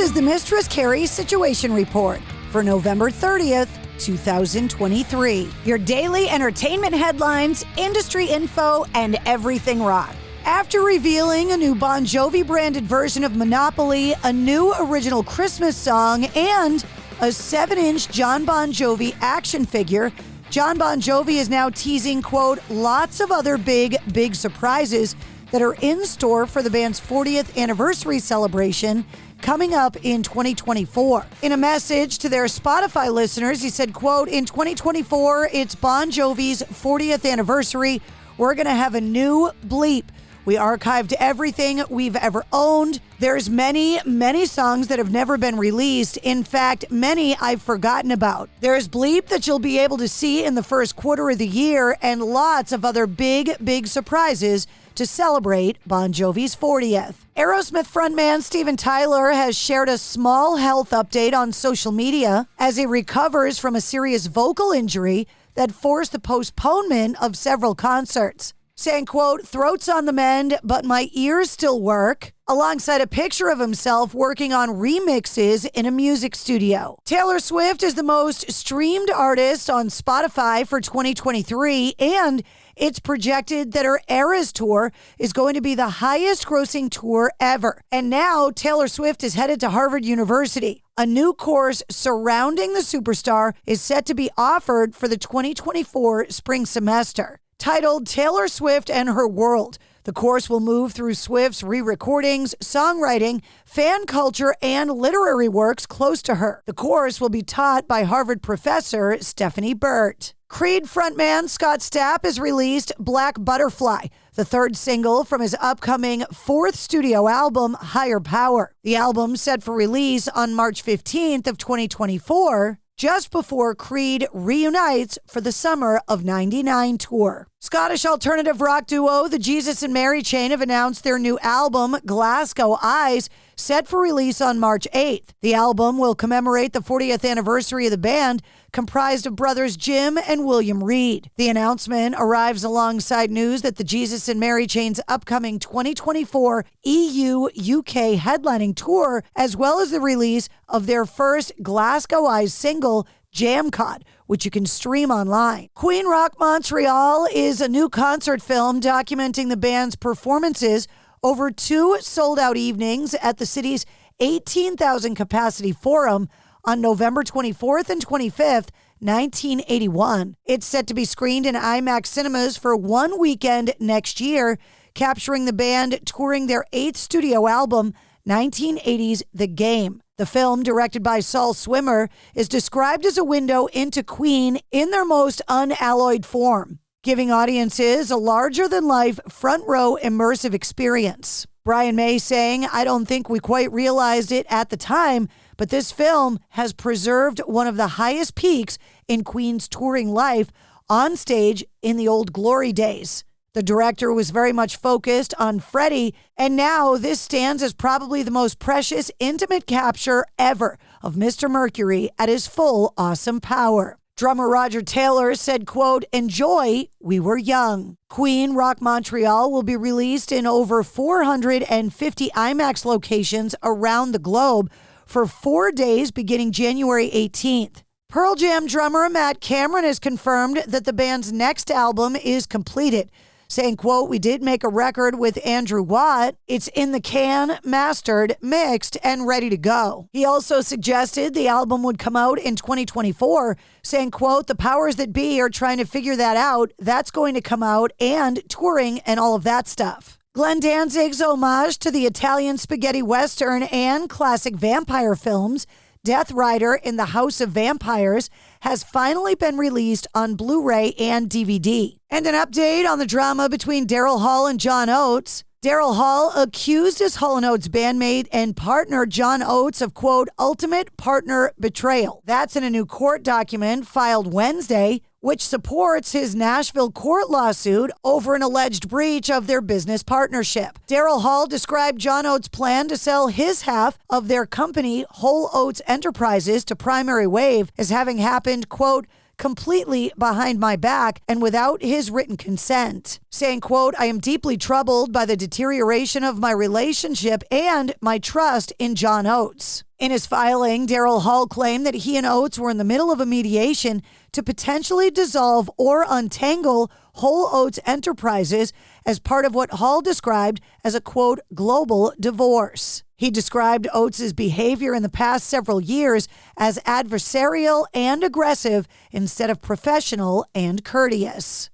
is the Mistress Carrie Situation Report for November 30th, 2023. Your daily entertainment headlines, industry info, and everything rock. After revealing a new Bon Jovi branded version of Monopoly, a new original Christmas song, and a 7-inch John Bon Jovi action figure, John Bon Jovi is now teasing, quote, lots of other big surprises that are in store for the band's 40th anniversary celebration coming up in 2024. In a message to their Spotify listeners, he said, quote, in 2024, it's Bon Jovi's 40th anniversary. We're going to have a new bleep. We archived everything we've ever owned. There's many songs that have never been released. In fact, many I've forgotten about. There's bleep that you'll be able to see in the first quarter of the year and lots of other big surprises to celebrate Bon Jovi's 40th. Aerosmith frontman Steven Tyler has shared a small health update on social media as he recovers from a serious vocal injury that forced the postponement of several concerts. Saying, quote, throat's on the mend, but my ears still work, alongside a picture of himself working on remixes in a music studio. Taylor Swift is the most streamed artist on Spotify for 2023, and it's projected that her Eras tour is going to be the highest grossing tour ever. And now Taylor Swift is headed to Harvard University. A new course surrounding the superstar is set to be offered for the 2024 spring semester. Titled Taylor Swift and Her World, the course will move through Swift's re-recordings, songwriting, fan culture, and literary works close to her. The course will be taught by Harvard professor Stephanie Burt. Creed frontman Scott Stapp has released Black Butterfly, the third single from his upcoming fourth studio album, Higher Power. The album set for release on March 15th of 2024. Just before Creed reunites for the Summer of '99 tour. Scottish alternative rock duo The Jesus and Mary Chain have announced their new album, Glasgow Eyes, set for release on March 8th. The album will commemorate the 40th anniversary of the band, comprised of brothers Jim and William Reed. The announcement arrives alongside news that the Jesus and Mary Chain's upcoming 2024 EU-UK headlining tour, as well as the release of their first Glasgow Eyes single, Jamcod, which you can stream online. Queen Rock Montreal is a new concert film documenting the band's performances over 2 sold-out evenings at the city's 18,000 capacity forum on November 24th and 25th, 1981. It's set to be screened in IMAX cinemas for 1 weekend next year, capturing the band touring their 8th studio album, 1980's The Game. The film, directed by Saul Swimmer, is described as a window into Queen in their most unalloyed form, giving audiences a larger-than-life, front-row immersive experience. Brian May saying, I don't think we quite realized it at the time, but this film has preserved one of the highest peaks in Queen's touring life on stage in the old glory days. The director was very much focused on Freddie, and now this stands as probably the most precious, intimate capture ever of Mr. Mercury at his full awesome power. Drummer Roger Taylor said, quote, enjoy, we were young. Queen Rock Montreal will be released in over 450 IMAX locations around the globe for 4 days beginning January 18th. Pearl Jam drummer Matt Cameron has confirmed that the band's next album is completed, saying, quote, we did make a record with Andrew Watt. It's in the can, mastered, mixed, and ready to go. He also suggested the album would come out in 2024, saying, quote, the powers that be are trying to figure that out. That's going to come out, and touring and all of that stuff. Glen Danzig's homage to the Italian spaghetti western and classic vampire films, Death Rider in the House of Vampires, has finally been released on Blu-ray and DVD. And an update on the drama between Daryl Hall and John Oates. Daryl Hall accused his Hall & Oates bandmate and partner John Oates of, quote, ultimate partner betrayal. That's in a new court document filed Wednesday, which supports his Nashville court lawsuit over an alleged breach of their business partnership. Daryl Hall described John Oates' plan to sell his half of their company, Whole Oats Enterprises, to Primary Wave as having happened, quote, completely behind my back and without his written consent, saying, quote, "I am deeply troubled by the deterioration of my relationship and my trust in John Oates." In his filing, Daryl Hall claimed that he and Oates were in the middle of a mediation to potentially dissolve or untangle Whole Oates Enterprises as part of what Hall described as a, quote, global divorce. He described Oates' behavior in the past several years as adversarial and aggressive instead of professional and courteous.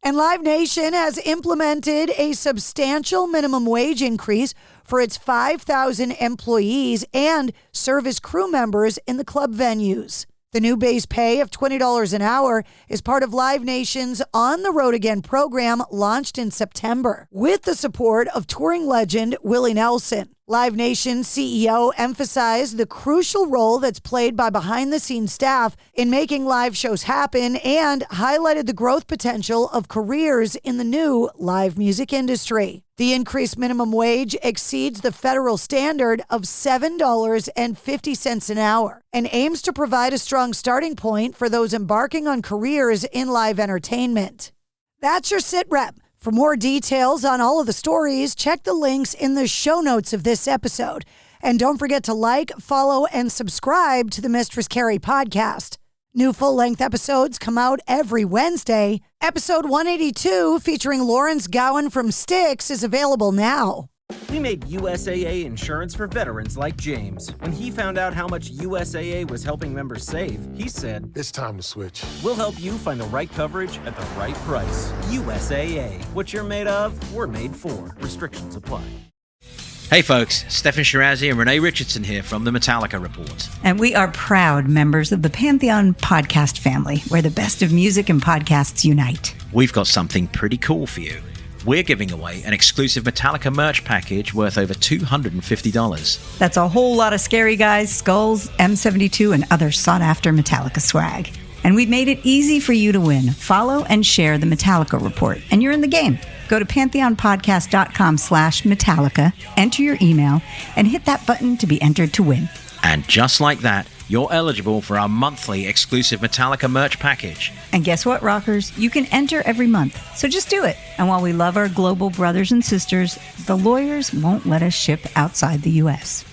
And Live Nation has implemented a substantial minimum wage increase for its 5,000 employees and service crew members in the club venues. The new base pay of $20 an hour is part of Live Nation's On the Road Again program launched in September with the support of touring legend Willie Nelson. Live Nation CEO emphasized the crucial role that's played by behind-the-scenes staff in making live shows happen and highlighted the growth potential of careers in the new live music industry. The increased minimum wage exceeds the federal standard of $7.50 an hour and aims to provide a strong starting point for those embarking on careers in live entertainment. That's your sit rep. For more details on all of the stories, check the links in the show notes of this episode. And don't forget to like, follow, and subscribe to the Mistress Carrie Podcast. New full-length episodes come out every Wednesday. Episode 182, featuring Lawrence Gowan from Styx, is available now. We made USAA insurance for veterans like James. When he found out how much USAA was helping members save, he said, "It's time to switch." We'll help you find the right coverage at the right price. USAA. What you're made of, we're made for. Restrictions apply. Hey folks, Stefan Shirazi and Renee Richardson here from the Metallica Report. And we are proud members of the Pantheon Podcast family, where the best of music and podcasts unite. We've got something pretty cool for you. We're giving away an exclusive Metallica merch package worth over $250. That's a whole lot of Scary Guys, skulls, M72, and other sought-after Metallica swag. And we've made it easy for you to win. Follow and share the Metallica Report, and you're in the game. Go to pantheonpodcast.com/Metallica, enter your email, and hit that button to be entered to win. And just like that, you're eligible for our monthly exclusive Metallica merch package. And guess what, rockers? You can enter every month, so just do it. And while we love our global brothers and sisters, the lawyers won't let us ship outside the U.S.